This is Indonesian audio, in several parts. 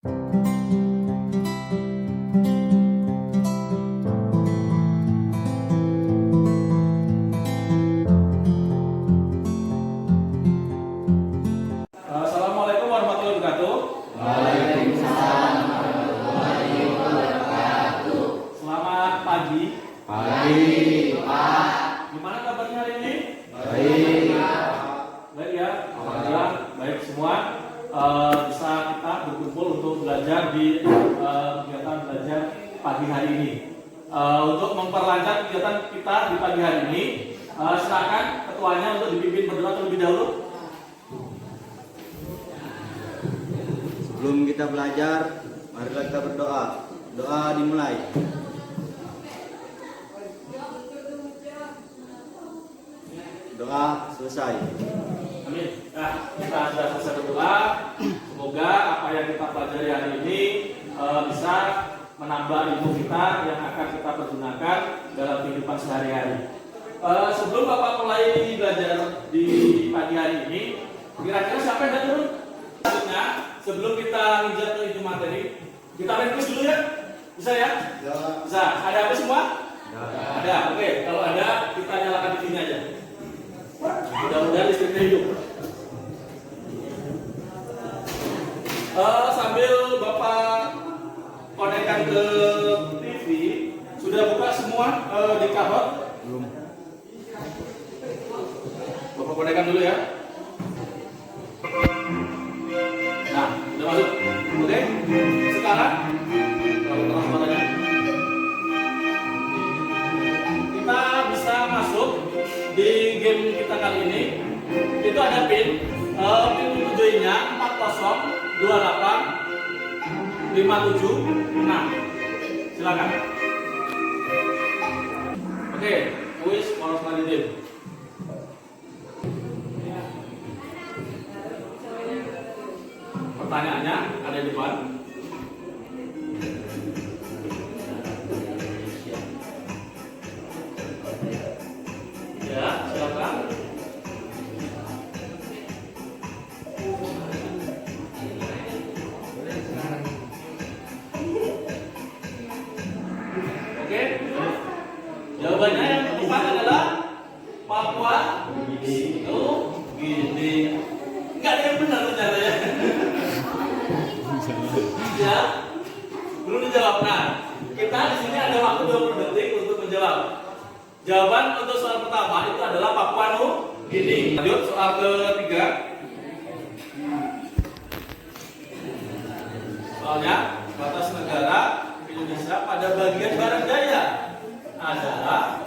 Assalamualaikum warahmatullahi wabarakatuh. Waalaikumsalam warahmatullahi wabarakatuh. Selamat pagi. Pagi, Pak. Gimana kabarnya hari ini? Baik. Baik ya. Alhamdulillah baik semua. Bisa kita berkumpul untuk belajar di kegiatan belajar pagi hari ini. Untuk memperlancar kegiatan kita di pagi hari ini, silakan ketuanya untuk dipimpin berdoa terlebih dahulu. Sebelum kita belajar, marilah kita berdoa. Doa dimulai. Doa selesai. Amin. Nah, kita sudah selesai berdoa. Semoga apa yang kita pelajari hari ini bisa menambah ilmu kita yang akan kita pergunakan dalam kehidupan sehari-hari. Sebelum Bapak mulai belajar di pagi hari ini, kira-kira siapa yang turun? Selanjutnya, sebelum kita injak ke itu materi, kita ringkus dulu ya. Bisa ya? Bisa. Ada apa semua? Ada. Oke. Kalau ada, kita nyalakan di sini aja. Mudah-mudahan listriknya hidup. Sambil Bapak konekkan ke TV, sudah buka semua di cover? Belum. Bapak konekkan dulu ya. Nah, sudah masuk. Oke. Sekarang kalau transparannya, kita bisa masuk di game kita kali ini. Itu ada pin joinnya 402857 6. Silakan. Oke, kuis poros maritim. Pertanyaannya ada di depan. Ya, silakan. Oke. Jawabannya yang tepat adalah Papua New Guinea. Enggak ada yang benar ternyata ya. Ya, belum dijawab. Nah, kita di sini ada waktu 20 detik untuk menjawab. Jawaban untuk soal pertama itu adalah Papua New Guinea. Lanjut soal ketiga. Soalnya batas negara Indonesia pada bagian barat daya adalah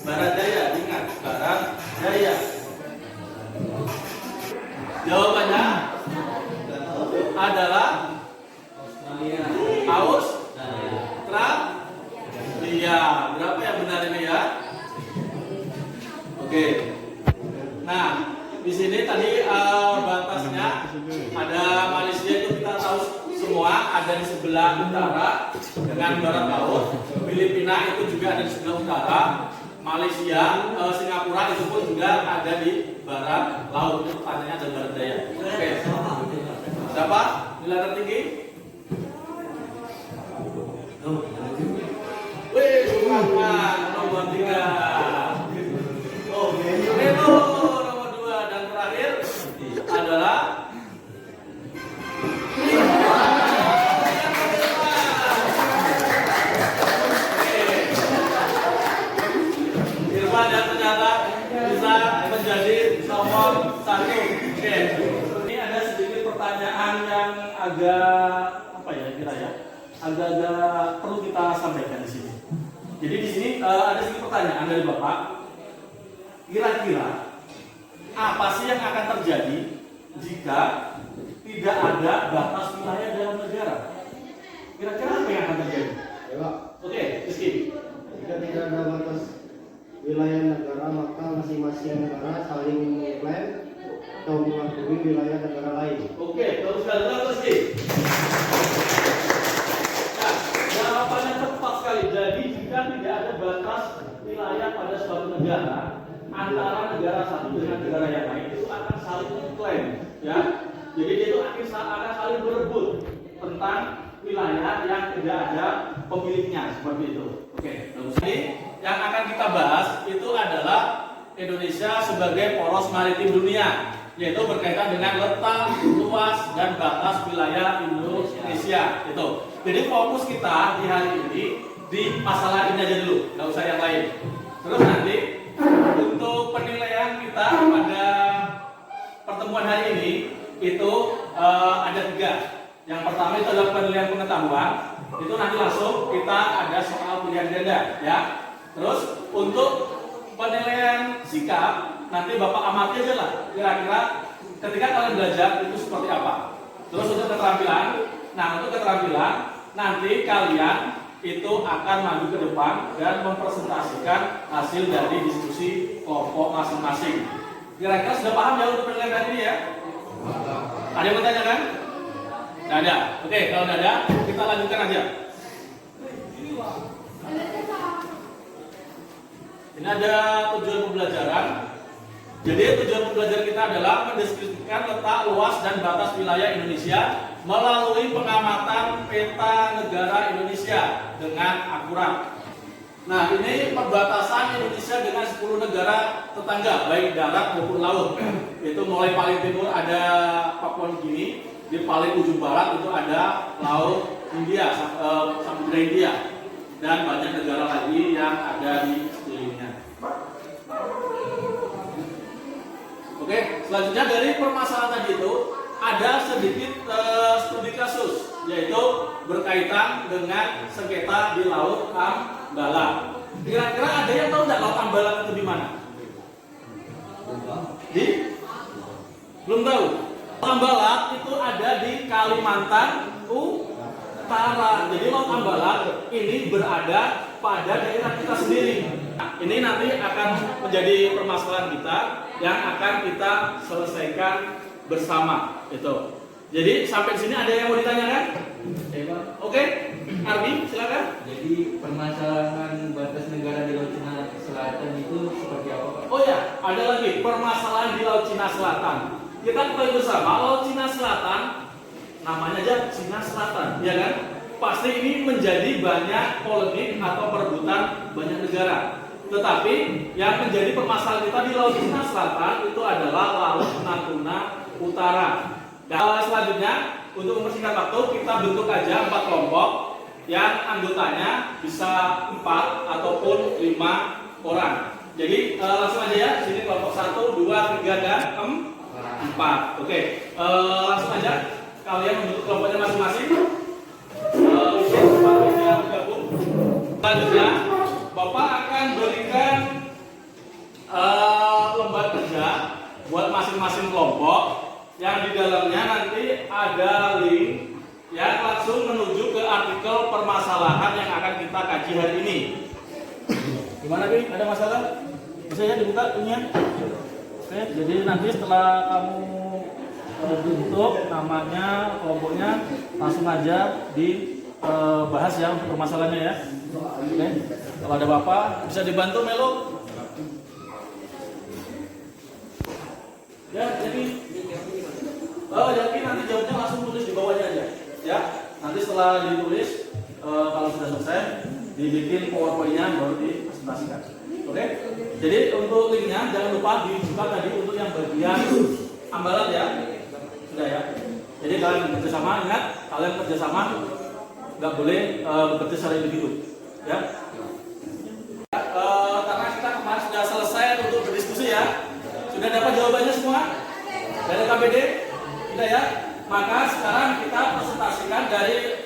barat daya. Ingat, barat daya. Jawabannya adalah Australia. Berapa yang benar ini ya? Oke. Nah, di sini tadi batasnya ada Malaysia itu kita tahu semua ada di sebelah utara dengan barat laut. Filipina itu juga ada di sebelah utara. Malaysia, Singapura itu pun juga ada di barat laut. Itu pertanyaannya ada barat daya. Oke. Siapa nilai tertinggi? Wih, Sumatera nomor 3. Reno nomor 2 dan terakhir adalah Irfan yang ternyata bisa menjadi nomor 1. Oke. Ini ada sedikit pertanyaan yang agak apa ya kira ya? Agak-agak perlu kita sampaikan di sini. Jadi di sini ada sedikit pertanyaan dari Bapak. Kira-kira apa sih yang akan terjadi jika tidak ada batas wilayah dalam negara? Kira-kira apa yang akan terjadi? Ya, Pak. Oke, Rizky. Jika tidak ada batas wilayah negara, maka masing-masing negara saling mengklaim atau mengakui wilayah negara lain. Oke, terus Rizky. Nah, jawabannya tepat sekali. Jadi jika tidak ada batas wilayah pada suatu negara, antara negara satu dengan negara yang lain itu akan saling mengklaim, ya. Jadi itu akan saling berebut tentang wilayah yang tidak ada pemiliknya seperti itu. Oke, jadi yang akan kita bahas itu adalah Indonesia sebagai poros maritim dunia, yaitu berkaitan dengan letak, luas, dan batas wilayah Indonesia. Itu. Jadi fokus kita di hari ini di masalah ini aja dulu, nggak usah yang lain. Terus nanti untuk penilaian kita pada pertemuan hari ini itu ada 3. Yang pertama itu adalah penilaian pengetahuan. Itu nanti langsung kita ada soal pilihan ganda, ya. Terus untuk penilaian sikap nanti Bapak amati aja lah. Kira-kira ketika kalian belajar itu seperti apa. Terus untuk keterampilan, nah untuk keterampilan nanti kalian itu akan maju ke depan dan mempresentasikan hasil dari diskusi kelompok masing-masing. Kira-kira sudah paham ya untuk penilaian hari ini ya? Ada yang bertanya kan? Tidak ada. Oke, kalau tidak ada, kita lanjutkan aja. Ini ada tujuan pembelajaran. Jadi tujuan pembelajaran kita adalah mendeskripsikan letak, luas, dan batas wilayah Indonesia melalui pengamatan peta negara Indonesia dengan akurat. Nah, ini perbatasan Indonesia dengan 10 negara tetangga, baik darat maupun laut. Itu mulai paling timur ada Papua Nugini, di paling ujung barat itu ada Laut India, Samudra India, dan banyak negara lagi yang ada di sekelilingnya. Oke, selanjutnya dari permasalahan tadi itu ada sedikit studi kasus, yaitu berkaitan dengan sengketa di Laut Ambalat. Kira-kira ada yang tahu nggak Laut Ambalat itu di mana? Belum tahu. Laut Ambalat itu ada di Kalimantan Utara. Jadi Laut Ambalat ini berada pada daerah kita sendiri. Nah, ini nanti akan menjadi permasalahan kita yang akan kita selesaikan bersama itu. Jadi sampai di sini ada yang mau ditanyakan? Oke, Arbi, silakan. Jadi permasalahan batas negara di Laut Cina Selatan itu seperti apa, Pak? Oh ya, ada lagi permasalahan di Laut Cina Selatan. Kita ketahui bersama Laut Cina Selatan, namanya aja Cina Selatan, ya kan? Pasti ini menjadi banyak polemik atau perebutan banyak negara. Tetapi yang menjadi permasalahan kita di Laut Cina Selatan itu adalah Laut Natuna Utara. Dan selanjutnya untuk mempersingkat waktu kita bentuk aja 4 kelompok yang anggotanya bisa 4 ataupun 5 orang. Jadi langsung aja ya, sini kelompok 1, 2, 3 dan 4. Oke, langsung aja kalian membentuk kelompoknya masing-masing. Bergabung. Selanjutnya Bapak akan berikan lembar kerja buat masing-masing kelompok. Yang di dalamnya nanti ada link yang langsung menuju ke artikel permasalahan yang akan kita kaji hari ini. Gimana Bi? Ada masalah? Bisa ya dibuka linknya? Oke, jadi nanti setelah kamu bentuk namanya, kelompoknya, langsung aja dibahas ya untuk permasalahannya ya. Oke, kalau ada Bapak bisa dibantu Melo. Ya, jadi jadi nanti jawabnya langsung tulis di bawahnya aja, ya. Nanti setelah ditulis, kalau sudah selesai, dibikin PowerPoint-nya baru dipresentasikan. Oke? Jadi untuk linknya jangan lupa dibuka tadi untuk yang bagian Ambalat ya, sudah ya. Jadi kalian kerjasama, ingat kalian kerjasama, nggak boleh bekerja secara individu, ya. Karena kita kemarin sudah selesai untuk berdiskusi ya, sudah dapat jawabannya semua dari KBD. Ya, maka sekarang kita presentasikan dari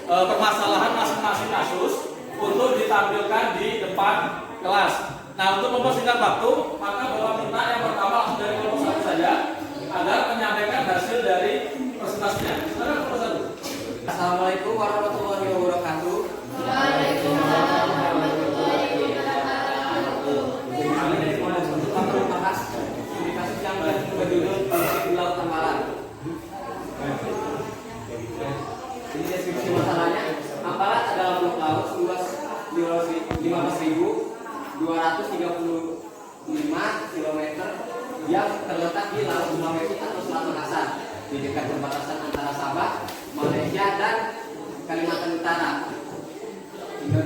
permasalahan masing-masing kasus untuk ditampilkan di depan kelas. Nah, untuk mempersingkat waktu, maka Bapak minta yang pertama langsung dari kelompok 1 saja agar menyampaikan hasil dari presentasinya. Silakan kelompok 1. Assalamualaikum warahmatullahi wabarakatuh. Waalaikumsalam warahmatullahi wabarakatuh. Kami akan membahas studi kasus yang berjudul di Laut Ambalat. Ini deskripsi masalahnya. Ambalat adalah blok laut seluas 15.235 km yang terletak di Laut Sulawesi atau Selat Makassar, di dekat perbatasan antara Sabah, Malaysia dan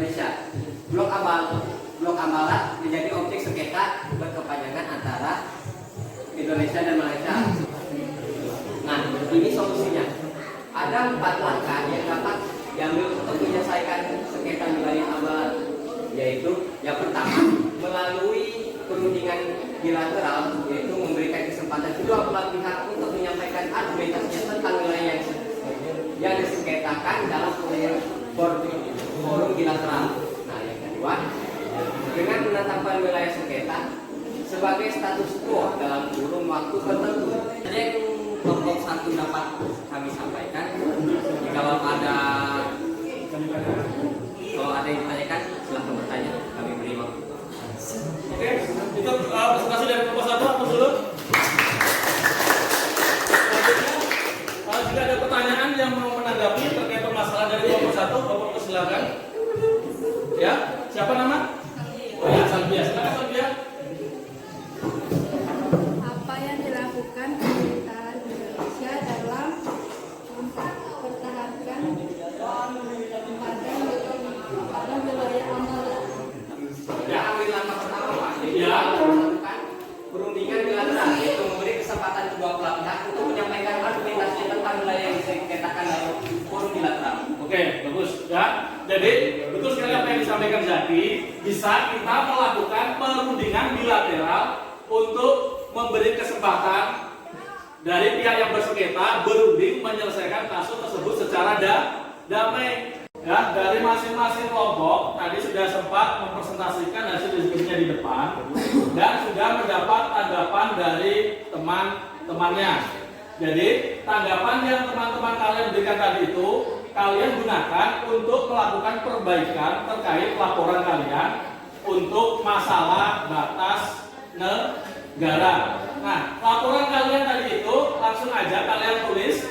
Indonesia. Blok Ambalat menjadi objek sengketa berkepanjangan antara Indonesia dan Malaysia. Nah, ini solusinya. Ada 4 langkah yang dapat diambil untuk menyelesaikan sengketa wilayah Ambalat, yaitu yang pertama melalui perundingan bilateral, yaitu memberikan kesempatan kedua belah pihak untuk menyampaikan argumentasinya tentang wilayah yang disengketakan dalam forum bilateral. Nah, yang kedua, dengan menetapkan wilayah sengketa sebagai status quo dalam kurun waktu tertentu. Jadi yang kelompok 1 dapat kami sampaikan. Kalau ada yang ditanyakan, silahkan bertanya. Kami beri waktu. Oke, itu presentasi dari kelompok 1 atau dulu. Selanjutnya, jika ada pertanyaan yang mau menanggapi terkait permasalahan dari kelompok 1, Bapak silakan. Ya, siapa nama? Oh ya, Salvia. Silakan Salvia. Apa yang dilakukan pemerintahan Indonesia dalam mempertahankan pada wilayah Ambalat? Ya, ambil langkah pertama, Pak. Jadi, Ya. melakukan perundingan bilateral, yaitu memberi kesempatan kedua belah pihak untuk menyampaikan argumentasi tentang wilayah yang disengketakan dalam forum bilateral. Oke, bagus ya. Jadi betul sekali apa yang disampaikan Zaki. Bisa kita melakukan perundingan bilateral untuk memberi kesempatan dari pihak yang bersengketa berunding menyelesaikan kasus tersebut secara damai. Ya, dari masing-masing kelompok tadi sudah sempat mempresentasikan hasil diskusinya di depan dan sudah mendapat tanggapan dari teman-temannya. Jadi tanggapan yang teman-teman kalian berikan tadi itu kalian gunakan untuk melakukan perbaikan terkait laporan kalian untuk masalah batas negara. Nah, laporan kalian tadi itu langsung aja kalian tulis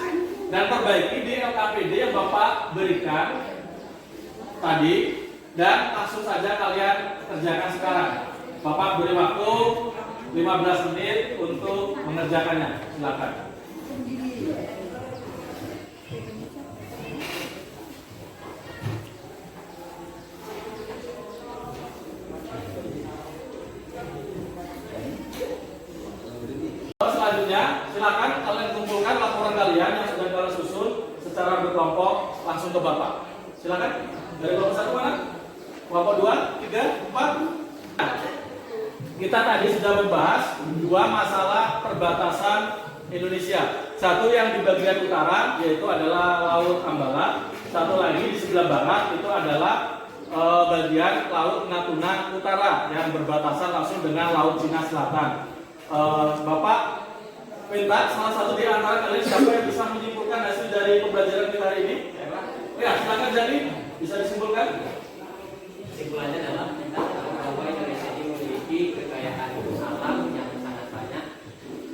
dan perbaiki di LKPD yang Bapak berikan tadi dan langsung saja kalian kerjakan sekarang. Bapak beri waktu 15 menit untuk mengerjakannya. Silakan. Selanjutnya, silakan kalian kumpulkan laporan kalian yang sudah kalian susun secara berkelompok langsung ke Bapak. Silakan. Dari kelompok 1 mana? Kelompok 2, 3, 4. Kita tadi sudah membahas 2 masalah perbatasan Indonesia. Satu yang di bagian utara yaitu adalah Laut Ambalat. Satu lagi di sebelah barat itu adalah bagian Laut Natuna Utara yang berbatasan langsung dengan Laut Cina Selatan. Bapak minta salah satu di antara kalian siapa yang bisa menyimpulkan hasil dari pembelajaran kita hari ini? Ya, silakan jadi bisa disimpulkan. Kesimpulannya adalah bahwa Indonesia ini memiliki kekayaan alam yang sangat banyak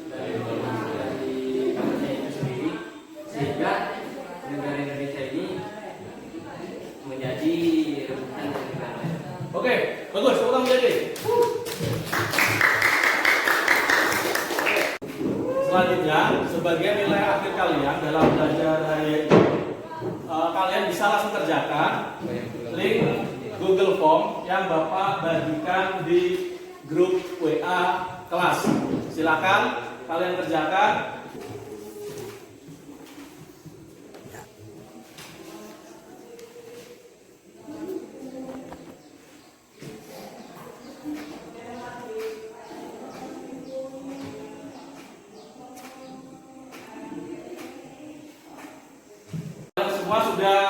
dari kawasan itu sendiri, sehingga negara Indonesia ini menjadi rebutan dari negara lain. Oke, bagus, tepuk jadi. Selanjutnya, sebagai nilai akhir kalian dalam belajar hari ini, kalian bisa langsung kerjakan link Google Form yang Bapak bagikan di grup WA kelas. Silakan kalian kerjakan. Semua sudah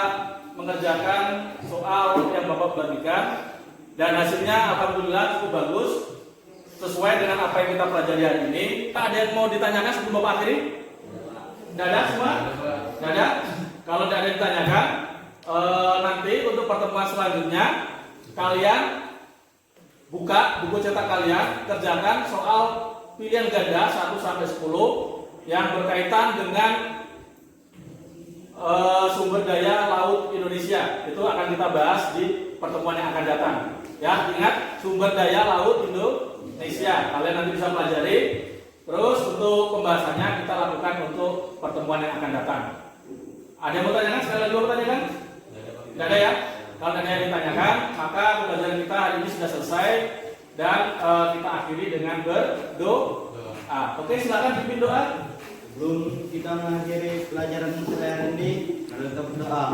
mengerjakan soal yang Bapak bagikan dan hasilnya alhamdulillah cukup bagus sesuai dengan apa yang kita pelajari hari ini. Ada yang mau ditanyakan sebelum Bapak akhiri? Tidak ada semua? Tidak ada? Kalau tidak ada yang ditanyakan, nanti untuk pertemuan selanjutnya kalian buka buku cetak kalian, kerjakan soal pilihan ganda 1 sampai 10 yang berkaitan dengan sumber daya laut Indonesia. Itu akan kita bahas di pertemuan yang akan datang. Ya, ingat sumber daya laut Indonesia. Kalian nanti bisa pelajari. Terus untuk pembahasannya kita lakukan untuk pertemuan yang akan datang. Ada yang mau tanyakan? Sekali lagi mau tanyakan? Tidak ada ya? Kalau ada yang ditanyakan, maka pembelajaran kita hari ini sudah selesai dan kita akhiri dengan berdoa. Oke, silakan pimpin doa. Sebelum kita mengakhiri pelajaran saya hari ini, mari kita berdoa.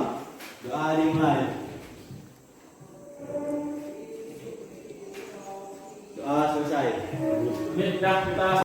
Doa dimulai. Doa selesai. Ini sudah kita